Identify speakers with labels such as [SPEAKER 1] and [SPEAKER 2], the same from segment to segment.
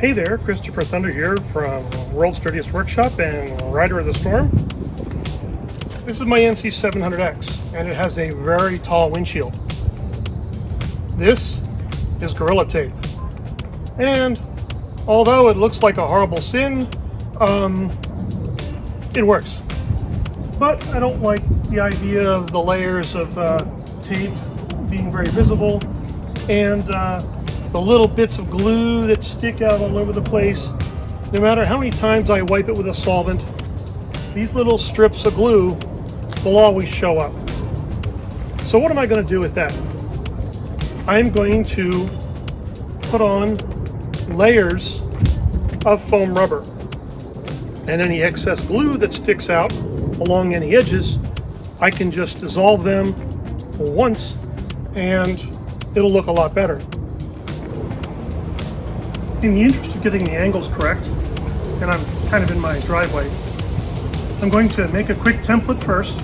[SPEAKER 1] Hey there, Christopher Thunder here from World's Dirtiest Workshop and Rider of the Storm. This is my NC700X and it has a very tall windshield. This is Gorilla Tape. And although it looks like a horrible sin, it works. But I don't like the idea of the layers of tape being very visible and the little bits of glue that stick out all over the place. No matter how many times I wipe it with a solvent, these little strips of glue will always show up. So what am I going to do with that? I'm going to put on layers of foam rubber, and any excess glue that sticks out along any edges, I can just dissolve them once and it'll look a lot better. In the interest of getting the angles correct, and I'm kind of in my driveway, I'm going to make a quick template first,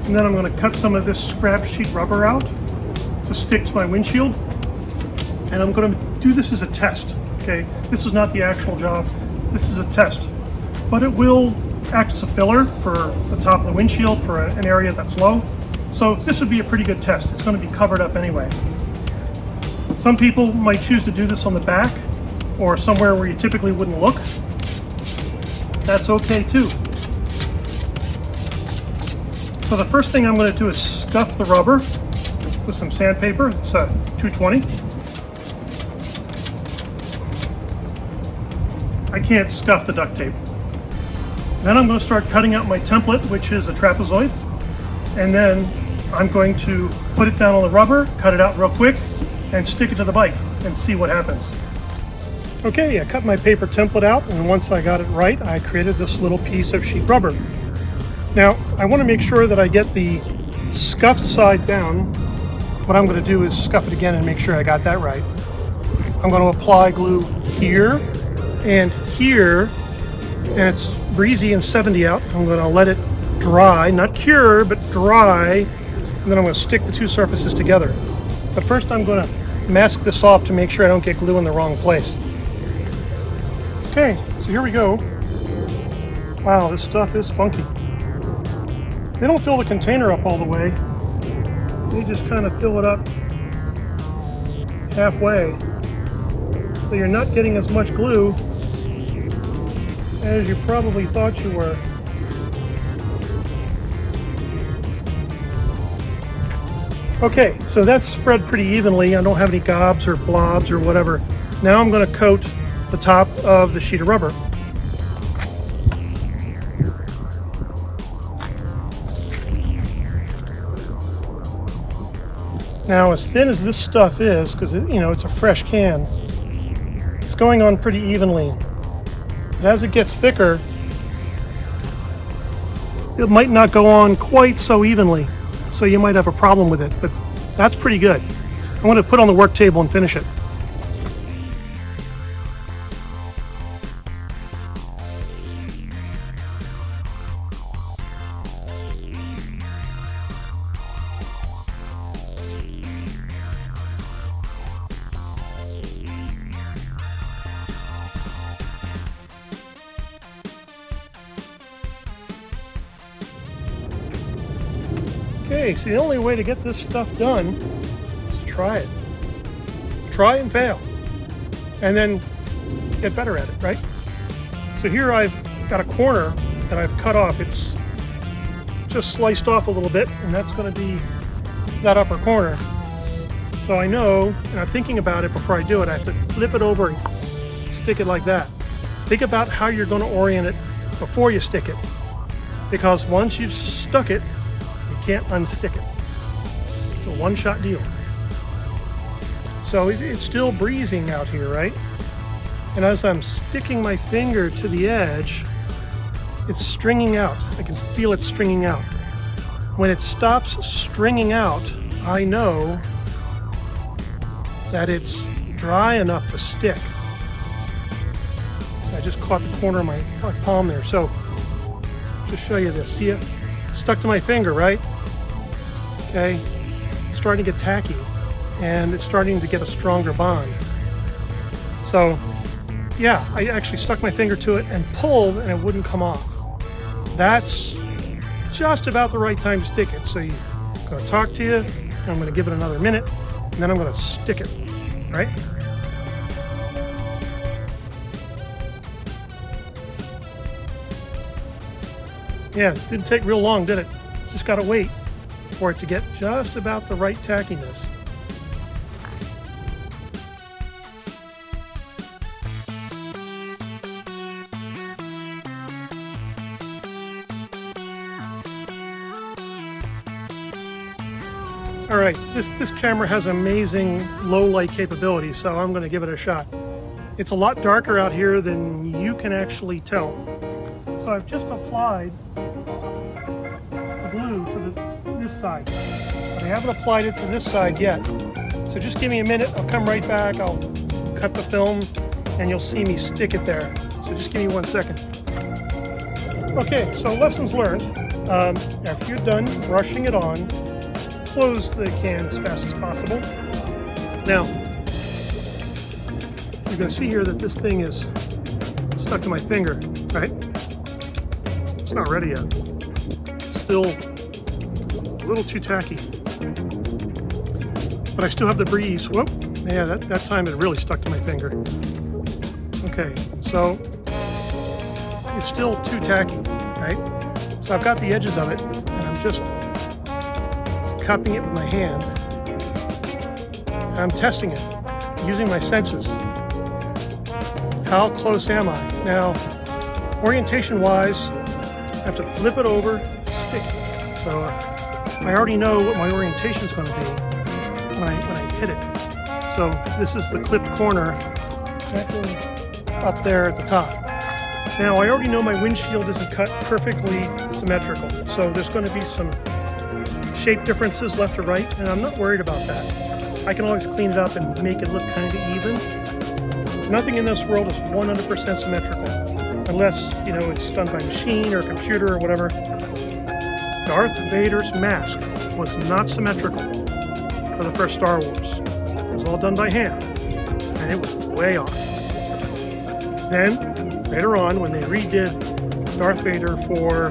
[SPEAKER 1] and then I'm going to cut some of this scrap sheet rubber out to stick to my windshield, and I'm going to do this as a test, okay? This is not the actual job, this is a test, but it will act as a filler for the top of the windshield for an area that's low, so this would be a pretty good test. It's going to be covered up anyway. Some people might choose to do this on the back, or somewhere where you typically wouldn't look. That's okay too. So the first thing I'm going to do is scuff the rubber with some sandpaper. It's 220. I can't scuff the duct tape. Then I'm going to start cutting out my template, which is a trapezoid, and then I'm going to put it down on the rubber, cut it out real quick, and stick it to the bike and see what happens. Okay, I cut my paper template out, and once I got it right, I created this little piece of sheet rubber. Now, I want to make sure that I get the scuffed side down. What I'm going to do is scuff it again and make sure I got that right. I'm going to apply glue here and here, and it's breezy and 70 out. I'm going to let it dry, not cure, but dry, and then I'm going to stick the two surfaces together. But first I'm going to mask this off to make sure I don't get glue in the wrong place. Okay, so here we go. Wow, this stuff is funky. They don't fill the container up all the way. They just kind of fill it up halfway. So you're not getting as much glue as you probably thought you were. Okay, so that's spread pretty evenly. I don't have any gobs or blobs or whatever. Now I'm going to coat the top of the sheet of rubber. Now, as thin as this stuff is, because it's a fresh can, it's going on pretty evenly. But as it gets thicker, it might not go on quite so evenly, so you might have a problem with it, but that's pretty good. I'm going to put it on the work table and finish it. Okay, so the only way to get this stuff done is to try it. Try and fail, and then get better at it, right? So here I've got a corner that I've cut off. It's just sliced off a little bit, and that's going to be that upper corner. So I know, and I'm thinking about it before I do it, I have to flip it over and stick it like that. Think about how you're going to orient it before you stick it, because once you've stuck it, can't unstick it. It's a one-shot deal. So it's still breezing out here, right? And as I'm sticking my finger to the edge, it's stringing out. I can feel it stringing out. When it stops stringing out, I know that it's dry enough to stick. I just caught the corner of my palm there. So just show you this. See it? Stuck to my finger, right? Okay, it's starting to get tacky and it's starting to get a stronger bond. So Yeah, I actually stuck my finger to it and pulled and it wouldn't come off. That's just about the right time to stick it. So I'm going to talk to you, and I'm going to give it another minute, and then I'm going to stick it, right? Yeah, it didn't take real long, did it? Just got to wait for it to get just about the right tackiness. All right, this camera has amazing low light capability, so I'm going to give it a shot. It's a lot darker out here than you can actually tell. So I've just applied the glue to this side, but I haven't applied it to this side yet. So just give me a minute, I'll come right back, I'll cut the film, and you'll see me stick it there. So just give me 1 second. Okay, so lessons learned. After you're done brushing it on, close the can as fast as possible. Now, you're going to see here that this thing is stuck to my finger, right? It's not ready yet. It's still a little too tacky. But I still have the breeze. Whoop! Yeah, that time it really stuck to my finger. Okay, so it's still too tacky, right? So I've got the edges of it, and I'm just cupping it with my hand. I'm testing it using my senses. How close am I? Now, orientation-wise, I have to flip it over, stick it. So I already know what my orientation is going to be when I hit it. So this is the clipped corner that goes up there at the top. Now, I already know my windshield isn't cut perfectly symmetrical, so there's going to be some shape differences left to right, and I'm not worried about that. I can always clean it up and make it look kind of even. Nothing in this world is 100% symmetrical, unless, you know, it's done by machine or computer or whatever. Darth Vader's mask was not symmetrical for the first Star Wars. It was all done by hand, and it was way off. Then, later on, when they redid Darth Vader for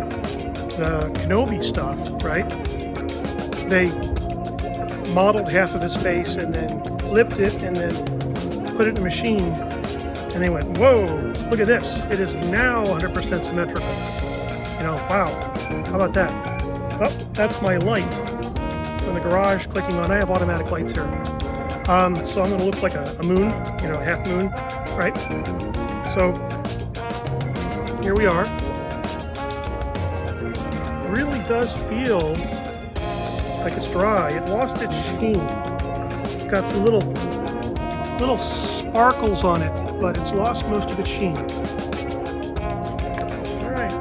[SPEAKER 1] the Kenobi stuff, right? They modeled half of his face and then flipped it and then put it in a machine, and they went, whoa, look at this. It is now 100% symmetrical. You know, wow, how about that? Oh, that's my light in the garage clicking on. I have automatic lights here. So I'm going to look like a moon, you know, half moon, right? So here we are. It really does feel like it's dry. It lost its sheen. It's got some little sparkles on it, but it's lost most of its sheen. All right.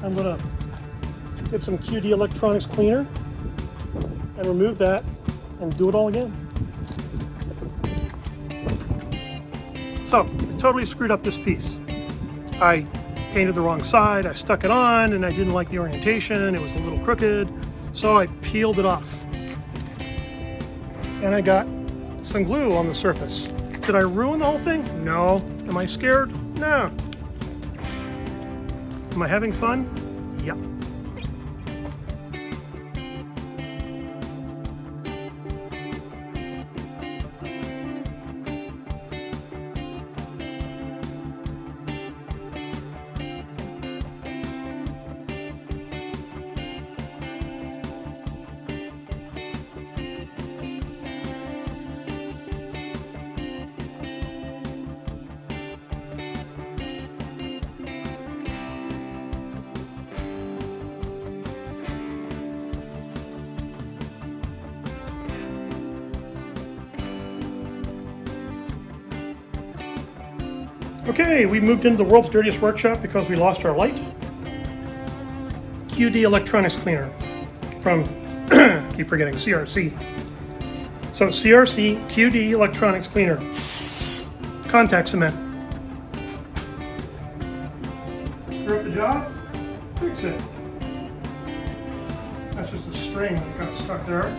[SPEAKER 1] I'm going to get some QD electronics cleaner and remove that and do it all again. So, I totally screwed up this piece. I painted the wrong side, I stuck it on, and I didn't like the orientation, it was a little crooked, so I peeled it off. And I got some glue on the surface. Did I ruin the whole thing? No. Am I scared? No. Am I having fun? Yeah. Okay, we moved into the world's dirtiest workshop because we lost our light. QD electronics cleaner from, keep forgetting, CRC. So CRC QD electronics cleaner, contact cement. Screw up the job, fix it. That's just a string that got stuck there.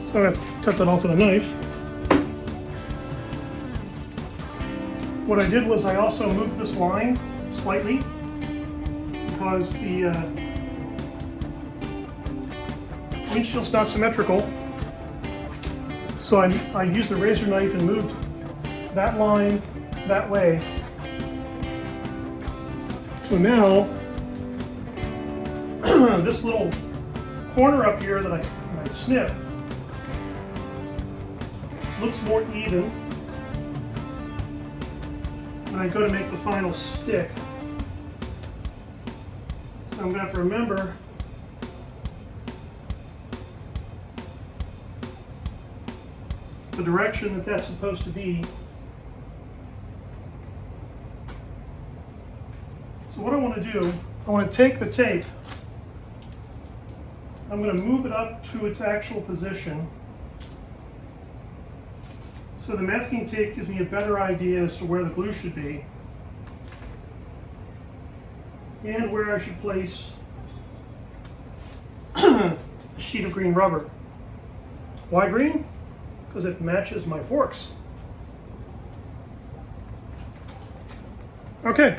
[SPEAKER 1] So I have to cut that off with a knife. What I did was I also moved this line slightly because the windshield's not symmetrical. So I used the razor knife and moved that line that way. So now this little corner up here that I snip looks more even when I go to make the final stick. So I'm going to have to remember the direction that that's supposed to be. So what I want to do, I want to take the tape, I'm going to move it up to its actual position. So the masking tape gives me a better idea as to where the glue should be and where I should place a sheet of green rubber. Why green? Because it matches my forks. Okay.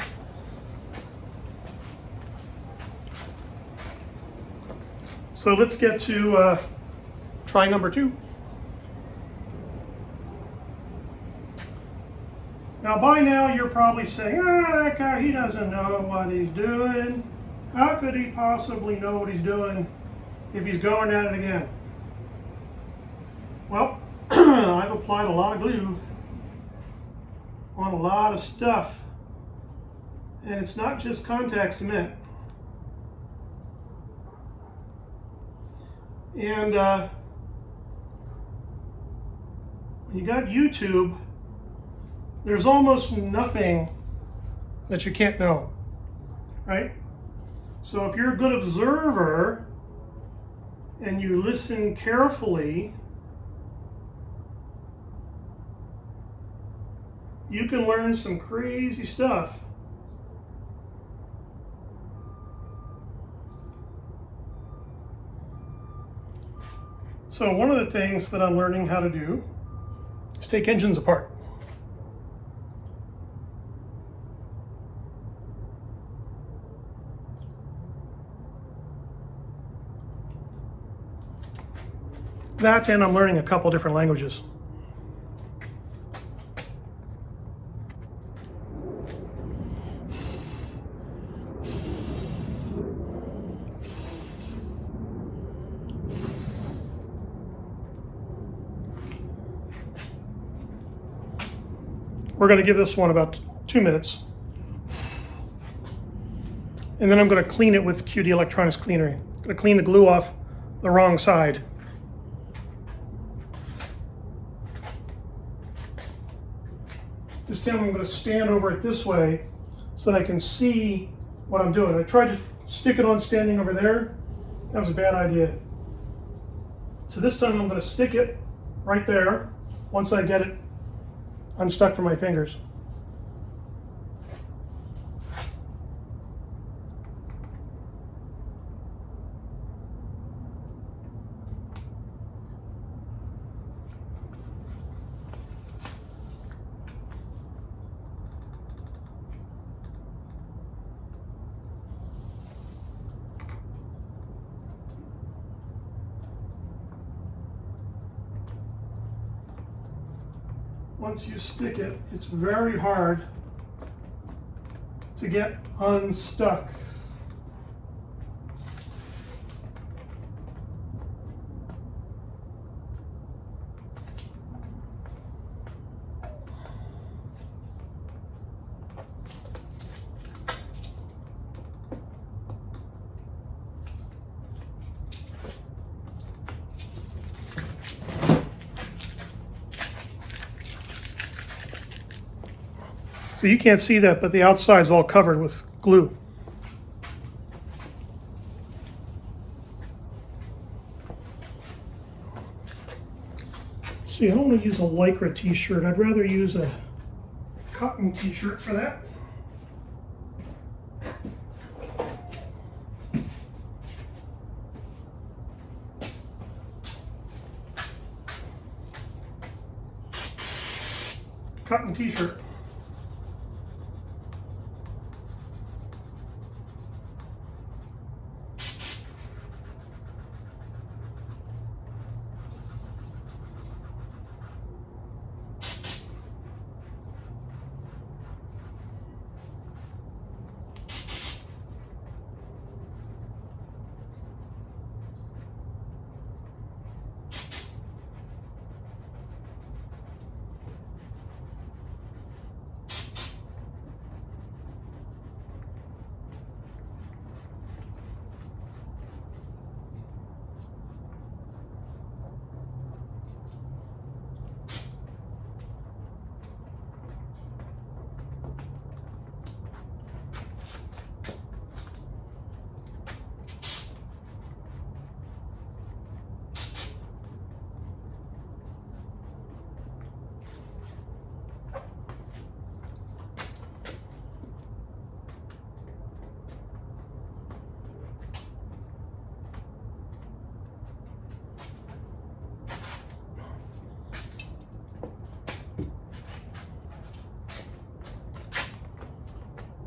[SPEAKER 1] So let's get to try number 2. Now by now you're probably saying, that guy, he doesn't know what he's doing. How could he possibly know what he's doing if he's going at it again? Well, I've applied a lot of glue on a lot of stuff. And it's not just contact cement. And when you got YouTube, there's almost nothing that you can't know, right? So if you're a good observer and you listen carefully, you can learn some crazy stuff. So one of the things that I'm learning how to do is take engines apart. That, and I'm learning a couple different languages. We're going to give this one about 2 minutes. And then I'm going to clean it with QD Electronics Cleaner. I'm going to clean the glue off the wrong side. This time I'm going to stand over it this way so that I can see what I'm doing. I tried to stick it on standing over there. That was a bad idea. So this time I'm going to stick it right there. Once I get it unstuck from my fingers. Once you stick it, it's very hard to get unstuck. So you can't see that, but the outside is all covered with glue. See, I don't want to use a Lycra t-shirt. I'd rather use a cotton t-shirt for that. Cotton t-shirt.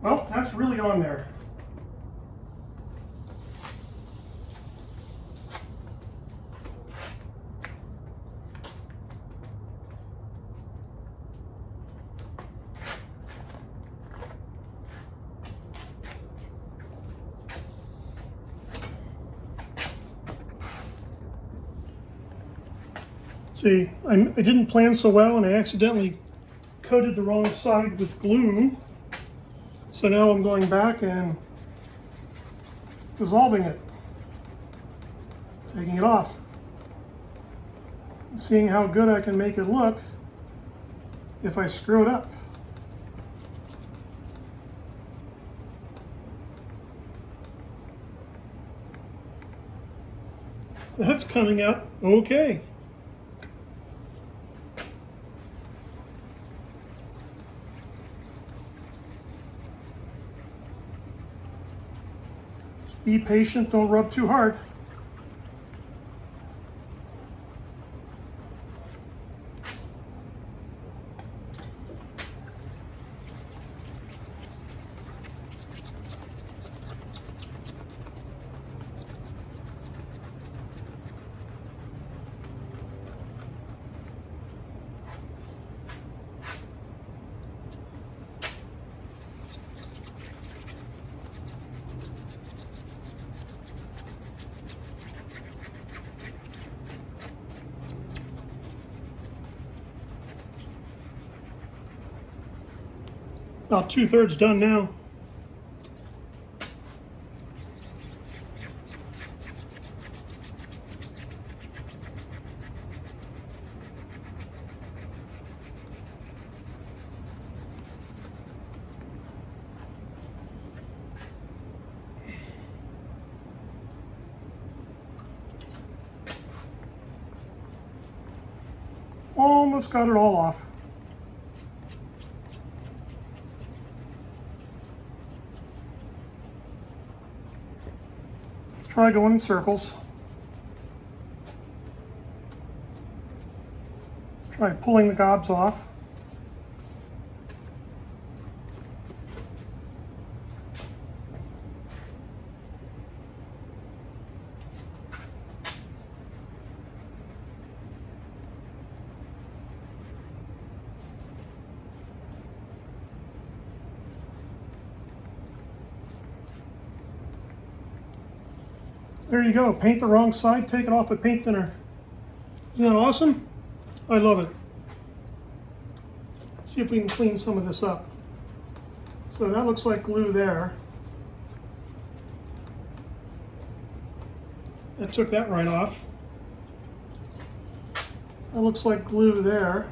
[SPEAKER 1] Well, that's really on there. See, I didn't plan so well and I accidentally coated the wrong side with glue. So now I'm going back and dissolving it, taking it off, and seeing how good I can make it look if I screw it up. That's coming out okay. Be patient, don't rub too hard. About 2/3 done now. Almost got it all off. Try going in circles. Try pulling the gobs off. There you go, paint the wrong side, take it off with paint thinner. Isn't that awesome? I love it. See if we can clean some of this up. So that looks like glue there. I took that right off. That looks like glue there.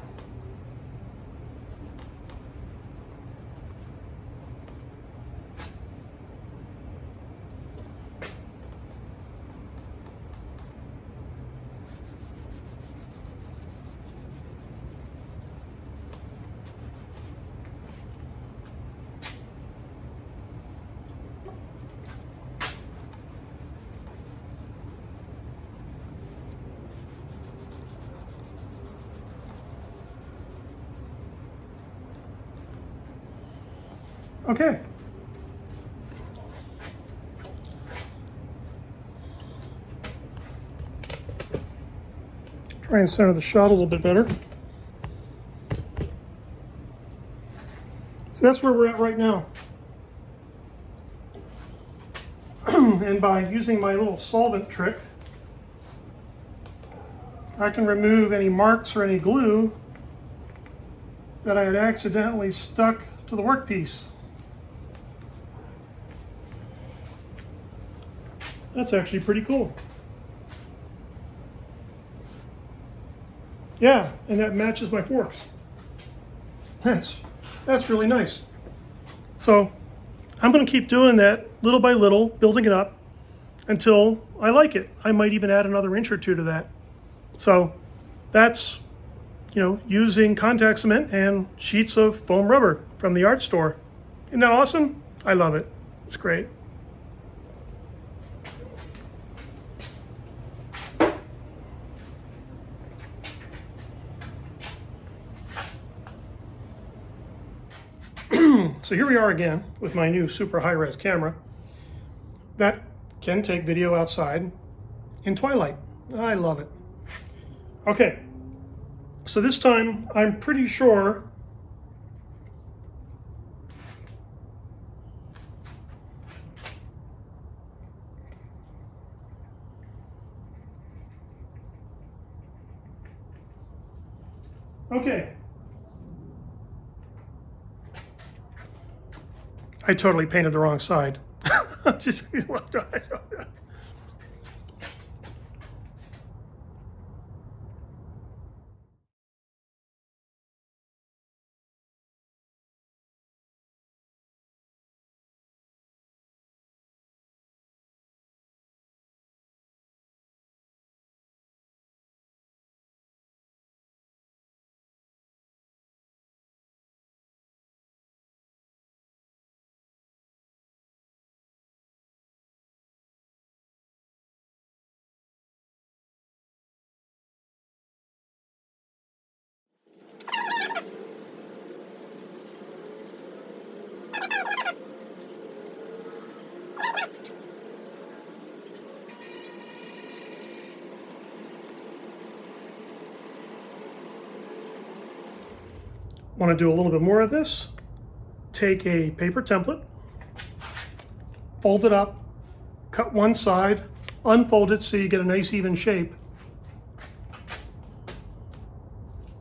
[SPEAKER 1] Okay. Try and center the shot a little bit better. So that's where we're at right now. And by using my little solvent trick, I can remove any marks or any glue that I had accidentally stuck to the workpiece. That's actually pretty cool. Yeah, and that matches my forks. That's really nice. So I'm going to keep doing that little by little, building it up until I like it. I might even add another inch or two to that. So that's, using contact cement and sheets of foam rubber from the art store. Isn't that awesome? I love it. It's great. So here we are again with my new super high-res camera that can take video outside in twilight. I love it. Okay, so this time I'm pretty sure okay. I totally painted the wrong side. Just want to do a little bit more of this. Take a paper template, fold it up, cut one side, unfold it so you get a nice even shape,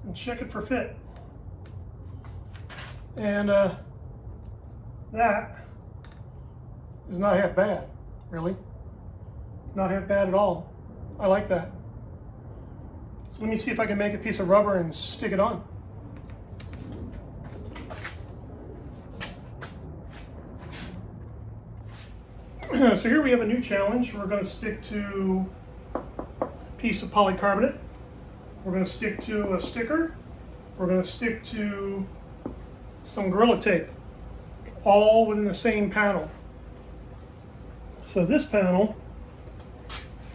[SPEAKER 1] and check it for fit. And that is not half bad, really. Not half bad at all. I like that. So let me see if I can make a piece of rubber and stick it on. So here we have a new challenge. We're going to stick to a piece of polycarbonate. We're going to stick to a sticker. We're going to stick to some Gorilla Tape, all within the same panel. So this panel,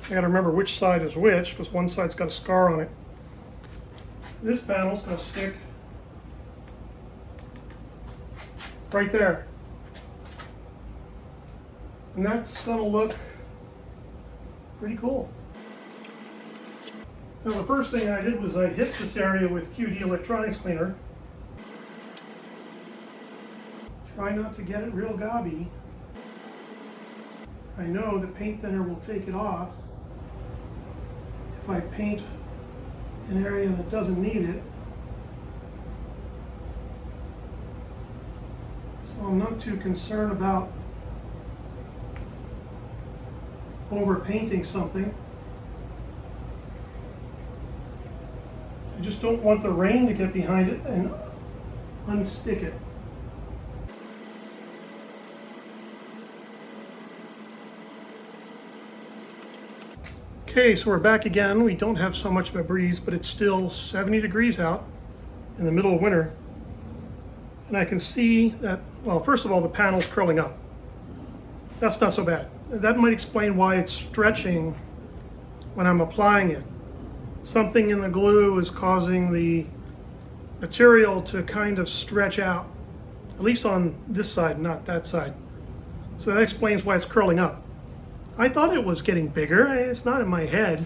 [SPEAKER 1] I got to remember which side is which because one side's got a scar on it. This panel's going to stick right there. And that's going to look pretty cool. Now the first thing I did was I hit this area with QD electronics cleaner. Try not to get it real gobby. I know the paint thinner will take it off if I paint an area that doesn't need it. So I'm not too concerned about over-painting something. I just don't want the rain to get behind it and unstick it. Okay, so we're back again. We don't have so much of a breeze, but it's still 70 degrees out in the middle of winter. And I can see that, well, first of all, the panel's curling up. That's not so bad. That might explain why it's stretching when I'm applying it. Something in the glue is causing the material to kind of stretch out at least on this side, not that side. So that explains why it's curling up. I thought it was getting bigger. It's not in my head.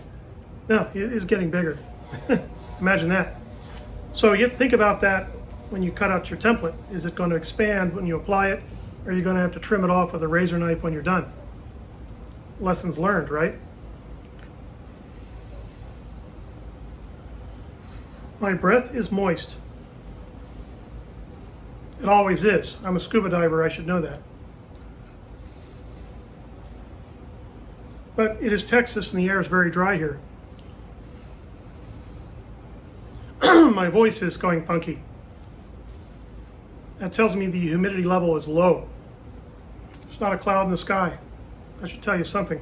[SPEAKER 1] No, it is getting bigger. Imagine that. So you have to think about that when you cut out your template. Is it going to expand when you apply it, or are you going to have to trim it off with a razor knife when you're done? Lessons learned, right? My breath is moist. It always is. I'm a scuba diver, I should know that. But it is Texas and the air is very dry here. My voice is going funky. That tells me the humidity level is low. There's not a cloud in the sky. That should tell you something.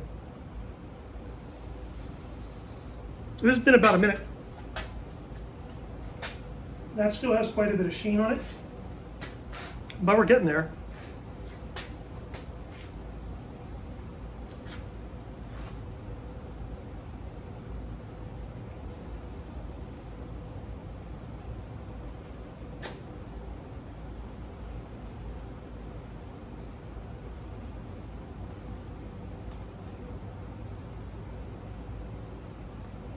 [SPEAKER 1] So this has been about a minute. That still has quite a bit of sheen on it, but we're getting there.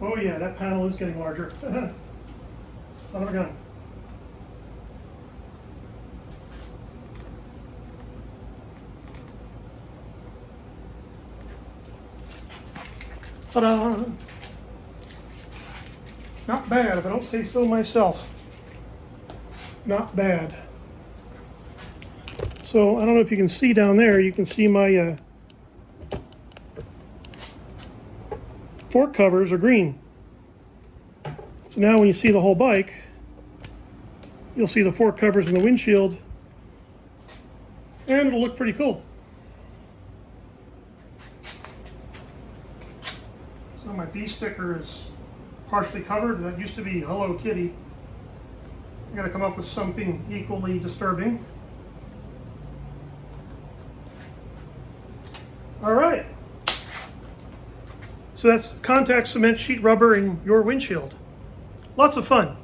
[SPEAKER 1] Oh yeah, that panel is getting larger. Son of a gun. Ta-da! Not bad, if I don't say so myself. Not bad. So I don't know if you can see down there, you can see my fork covers are green. So now when you see the whole bike, you'll see the fork covers and the windshield, and it'll look pretty cool. So my B sticker is partially covered. That used to be Hello Kitty. I gotta come up with something equally disturbing. All right. So that's contact cement, sheet rubber, and your windshield. Lots of fun.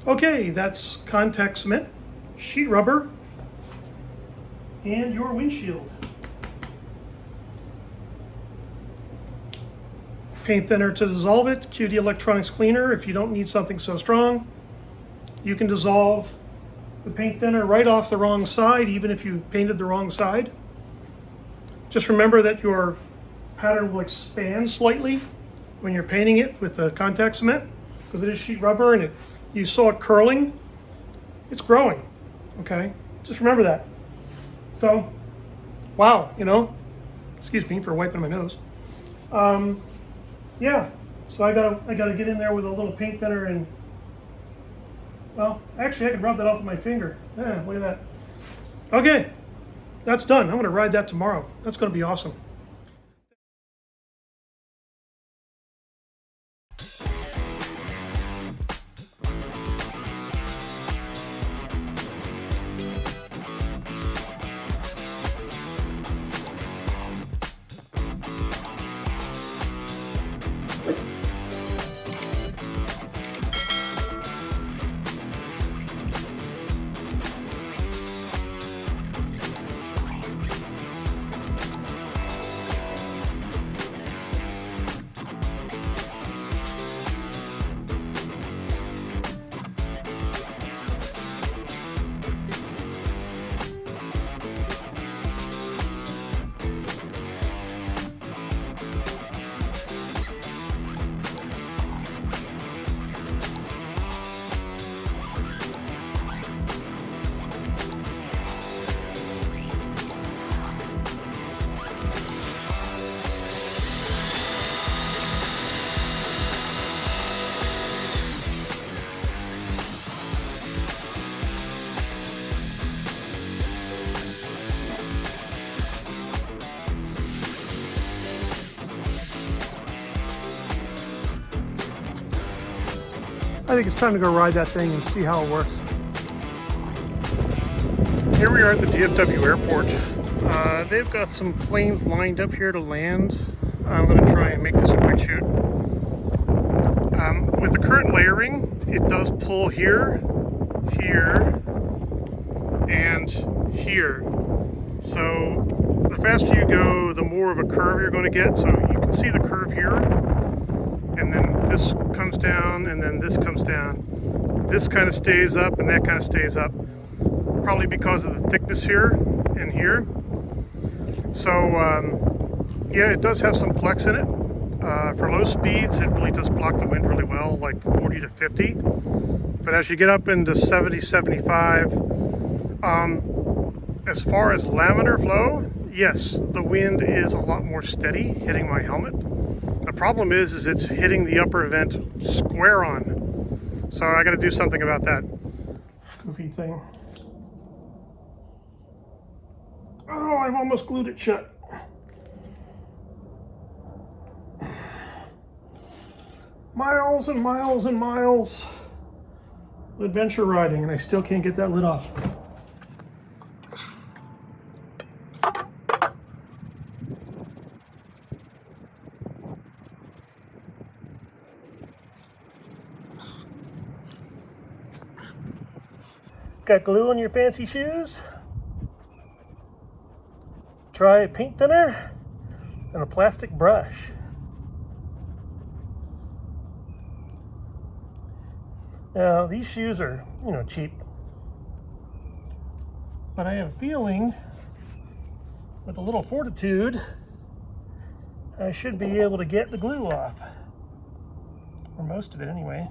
[SPEAKER 1] Okay, that's contact cement, sheet rubber, and your windshield. Paint thinner to dissolve it, QD electronics cleaner. If you don't need something so strong, you can dissolve the paint thinner right off the wrong side, even if you painted the wrong side. Just remember that your pattern will expand slightly when you're painting it with the contact cement, because it is sheet rubber and you saw it curling. It's growing, okay? Just remember that. So, wow, excuse me for wiping my nose. Yeah, so I gotta get in there with a little paint thinner and, well, actually I could rub that off with my finger. Yeah, look at that. Okay, that's done. I'm gonna ride that tomorrow. That's gonna be awesome. I think it's time to go ride that thing and see how it works. Here we are at the DFW airport. They've got some planes lined up here to land. I'm going to try and make this a quick shoot. does pull here, here, and here. So the faster you go, the more of a curve you're going to get. So you can see the curve here, and then this comes down, and then this comes down. This kind of stays up, and that kind of stays up, probably because of the thickness here and here. So yeah, it does have some flex in it. For low speeds, it really does block the wind really well, like 40 to 50. But as you get up into 70, 75, as far as laminar flow, yes, the wind is a lot more steady hitting my helmet. The problem is it's hitting the upper vent square on. So I got to do something about that. Goofy thing. Oh, I've almost glued it shut. Miles and miles and miles of adventure riding, and I still can't get that lid off. Got glue on your fancy shoes? Try a paint thinner and a plastic brush. Now, these shoes are, cheap. But I have a feeling, with a little fortitude, I should be able to get the glue off. Or most of it, anyway.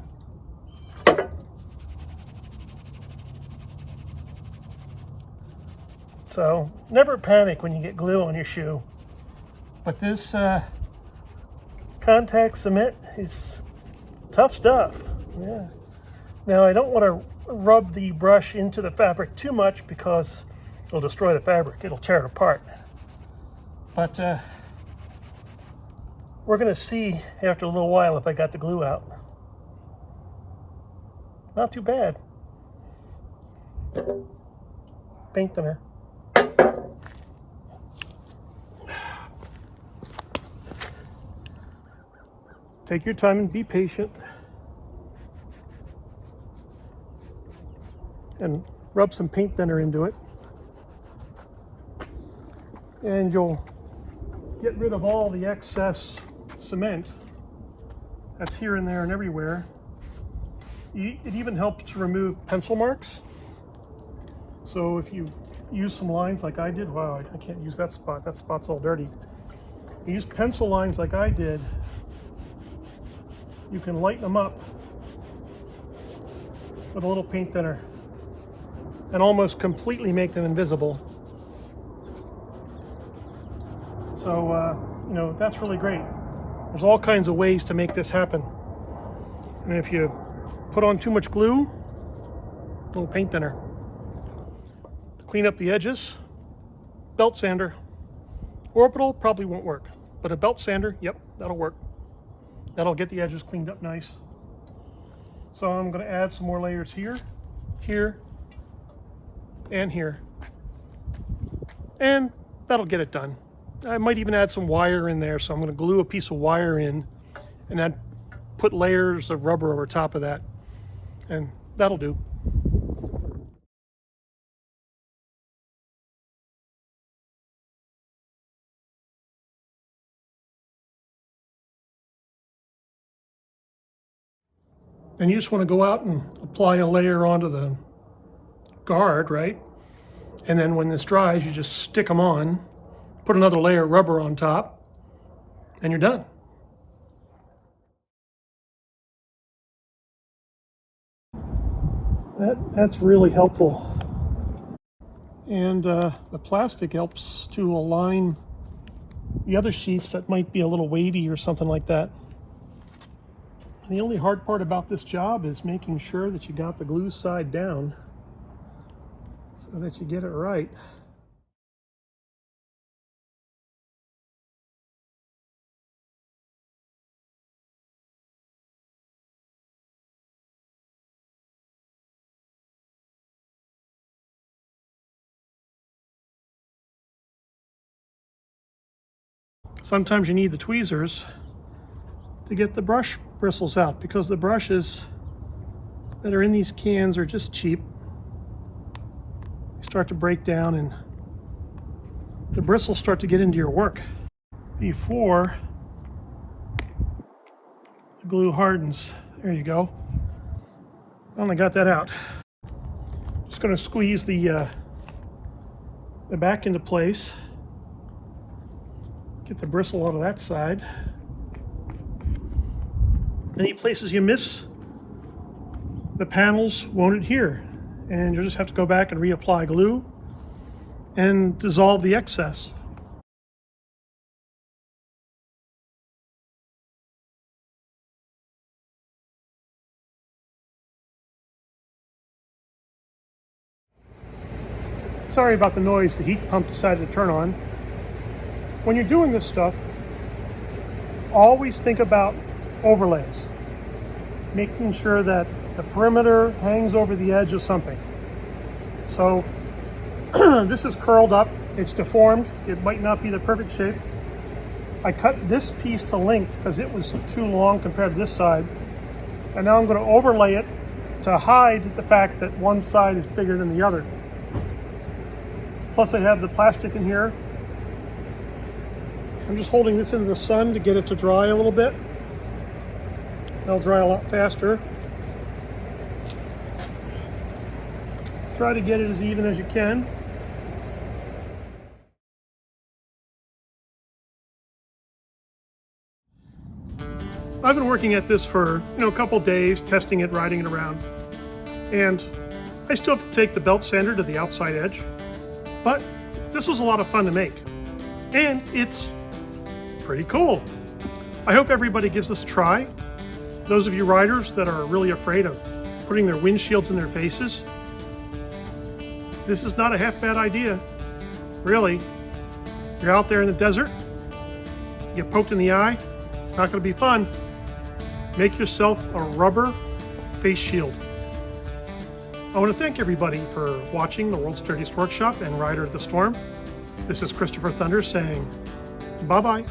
[SPEAKER 1] So, never panic when you get glue on your shoe. But this contact cement is tough stuff. Yeah. Now, I don't want to rub the brush into the fabric too much because it'll destroy the fabric. It'll tear it apart. But we're going to see after a little while if I got the glue out. Not too bad. Paint thinner. Take your time and be patient. And rub some paint thinner into it. And you'll get rid of all the excess cement that's here and there and everywhere. It even helps to remove pencil marks. So if you use some lines like I did, wow, I can't use that spot. That spot's all dirty. You use pencil lines like I did, you can lighten them up with a little paint thinner and almost completely make them invisible. So, that's really great. There's all kinds of ways to make this happen. And if you put on too much glue, a little paint thinner. To clean up the edges, belt sander. Orbital probably won't work, but a belt sander, yep, that'll work. That'll get the edges cleaned up nice. So I'm going to add some more layers here, here, and here. And that'll get it done. I might even add some wire in there, so I'm going to glue a piece of wire in and then put layers of rubber over top of that. And that'll do. And you just want to go out and apply a layer onto the guard, right? And then when this dries, you just stick them on, put another layer of rubber on top, and you're done. That's really helpful. And the plastic helps to align the other sheets that might be a little wavy or something like that. The only hard part about this job is making sure that you got the glue side down so that you get it right. Sometimes you need the tweezers to get the brush bristles out because the brush is that are in these cans are just cheap. They start to break down and the bristles start to get into your work before the glue hardens. There you go. Finally got that out. Just going to squeeze the back into place. Get the bristle out of that side. Any places you miss, the panels won't adhere, and you'll just have to go back and reapply glue and dissolve the excess. Sorry about the noise the heat pump decided to turn on. When you're doing this stuff, always think about overlays, making sure that the perimeter hangs over the edge of something. So this is curled up, it's deformed, it might not be the perfect shape. I cut this piece to length because it was too long compared to this side. And now I'm going to overlay it to hide the fact that one side is bigger than the other. Plus I have the plastic in here. I'm just holding this into the sun to get it to dry a little bit. It'll dry a lot faster. Try to get it as even as you can. I've been working at this for a couple days, testing it, riding it around, and I still have to take the belt sander to the outside edge, but this was a lot of fun to make, and it's pretty cool. I hope everybody gives this a try. Those of you riders that are really afraid of putting their windshields in their faces, this is not a half bad idea, really. You're out there in the desert, you get poked in the eye, it's not going to be fun. Make yourself a rubber face shield. I want to thank everybody for watching the World's Dirtiest Workshop and Rider of the Storm. This is Christopher Thunder saying bye-bye.